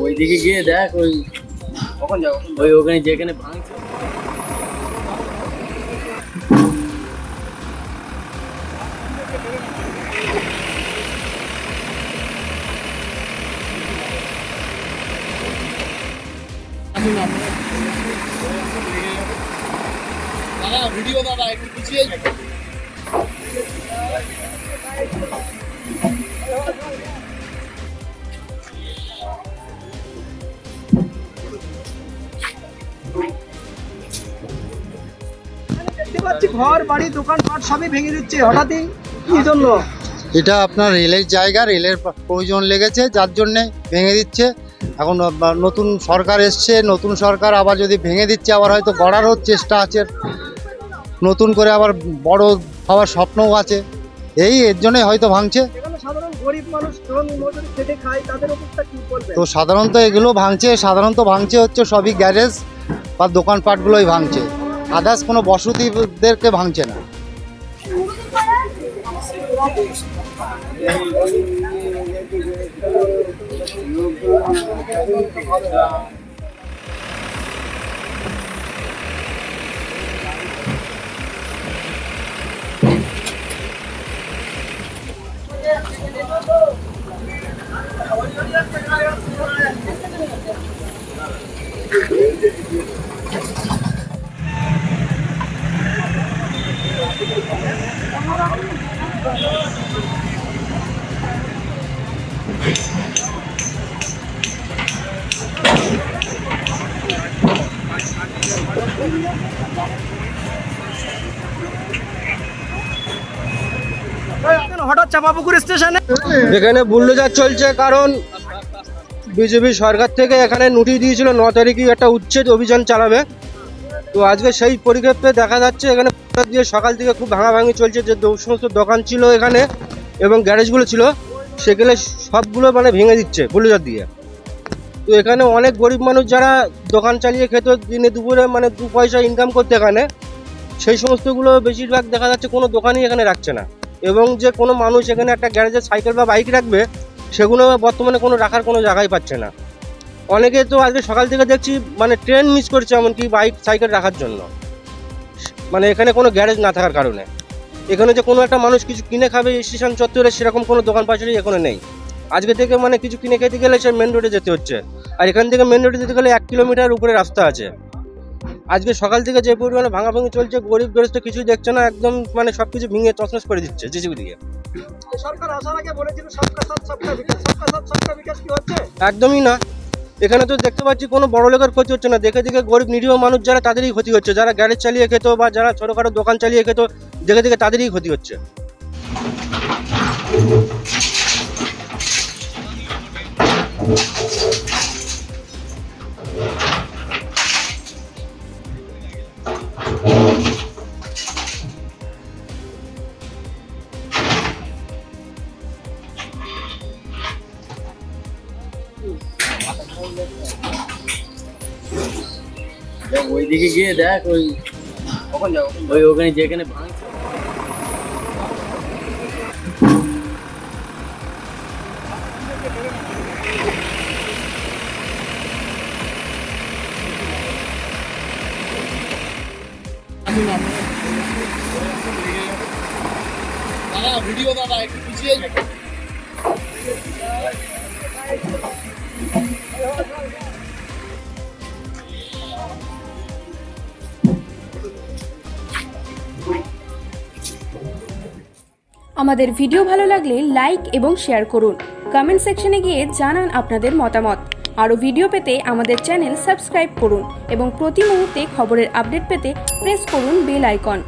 ওইদিকে গিয়ে দেখ, ওই কখন যাবো, ওই ওখানে যেখানে ভাঙছে। দাদা ভিডিও, দাদা একটু পিছিয়ে যাবে। ঘর বাড়ি দোকানপাট সবই ভেঙে দিচ্ছে হঠাৎই, কি জন্য? এটা আপনার রেলের জায়গা, রেলের প্রয়োজন লেগেছে, যার জন্যে ভেঙে দিচ্ছে। এখন নতুন সরকার এসছে, নতুন সরকার আবার যদি ভেঙে দিচ্ছে, আবার হয়তো গড়ারও চেষ্টা আছে, নতুন করে আবার বড় হওয়ার স্বপ্নও আছে। এর জন্যই হয়তো ভাঙছে। সাধারণ গরিব মানুষ খেটে খায়, তাদের অবস্থা কি বলবেন? তো সাধারণত এগুলো ভাঙছে হচ্ছে সবই গ্যারেজ বা দোকানপাটগুলোই ভাঙছে, আদার্স কোনো বসতিদেরকে ভাঙছে না। হঠাৎ চাঁপাপুকুর স্টেশনে এখানে বুলডোজার চলছে, কারণ বিজেপি সরকার থেকে এখানে নোটিশ দিয়েছিল 9 তারিখে একটা উচ্ছেদ অভিযান চালাবে। তো আজকে সেই পরিপ্রেক্ষিতে দেখা যাচ্ছে এখানে দিয়ে সকাল থেকে খুব ভাঙাভাঙি চলছে। যে সমস্ত দোকান ছিল এখানে এবং গ্যারেজগুলো ছিল, সেগুলো সবগুলো মানে ভেঙে দিচ্ছে বুলডোজার দিয়ে। তো এখানে অনেক গরিব মানুষ যারা দোকান চালিয়ে খেত, দিনে দুপুরে মানে 2 পয়সা ইনকাম করতে এখানে, সেই সমস্তগুলো বেশিরভাগ দেখা যাচ্ছে কোনো দোকানই এখানে রাখছে না। এবং যে কোনো মানুষ এখানে একটা গ্যারেজে সাইকেল বা বাইক রাখবে, সেগুলো বর্তমানে কোনো রাখার কোনো জায়গায় পাচ্ছে না। অনেকে তো আজকে সকাল থেকে দেখছি মানে ট্রেন মিস করছে, এমনকি বাইক সাইকেল রাখার জন্য, মানে এখানে কোনো গ্যারেজ না থাকার কারণে। এখানে যে কোনো একটা মানুষ কিছু কিনে খাবে স্টেশন চত্বরে, সেরকম কোনো দোকান পাশারি এখানে নেই। আজকে থেকে মানে কিছু কিনে খেতে গেলে সে মেন রোডে যেতে হচ্ছে, আর এখান থেকে মেন রোডে যেতে গেলে 1 কিলোমিটার উপরে রাস্তা আছে। আজকে সকাল থেকে যে পরিমাণে ভাঙাভাঙি চলছে, গরিব গরিষ্ঠ কিছুই দেখছে না, একদম মানে সবকিছু ভেঙে তছনছ করে দিচ্ছে জেসিবি দিয়ে। সরকার আসার আগে বলেছিল সবকা সাথ সবকা বিকাশ, সবকা সাথ সবকা বিকাশ কি হচ্ছে? একদমই না। এখানে তো দেখতে পাচ্ছি কোনো বড় লোকের ক্ষতি হচ্ছে না, দেখে দেখে গরিব নিরীহ মানুষ যারা, তাদেরই ক্ষতি হচ্ছে। যারা গ্যারেজ চালিয়ে খেত বা যারা ছোটোখাটো দোকান চালিয়ে খেত, দেখে দেখে তাদেরই ক্ষতি হচ্ছে। ওইদিকে গিয়ে দেখ, ওই কখন যাবো, ওই ওখানে যেখানে ভাঙছে। দাদা ভিডিও, দাদা একটু পিছিয়ে যাবে। আমাদের ভিডিও ভালো লাগলে লাইক এবং শেয়ার করুন। কমেন্ট সেকশনে গিয়ে জানান আপনাদের মতামত। আরও ভিডিও পেতে আমাদের চ্যানেল সাবস্ক্রাইব করুন এবং প্রতি মুহূর্তে খবরের আপডেট পেতে প্রেস করুন বেল আইকন।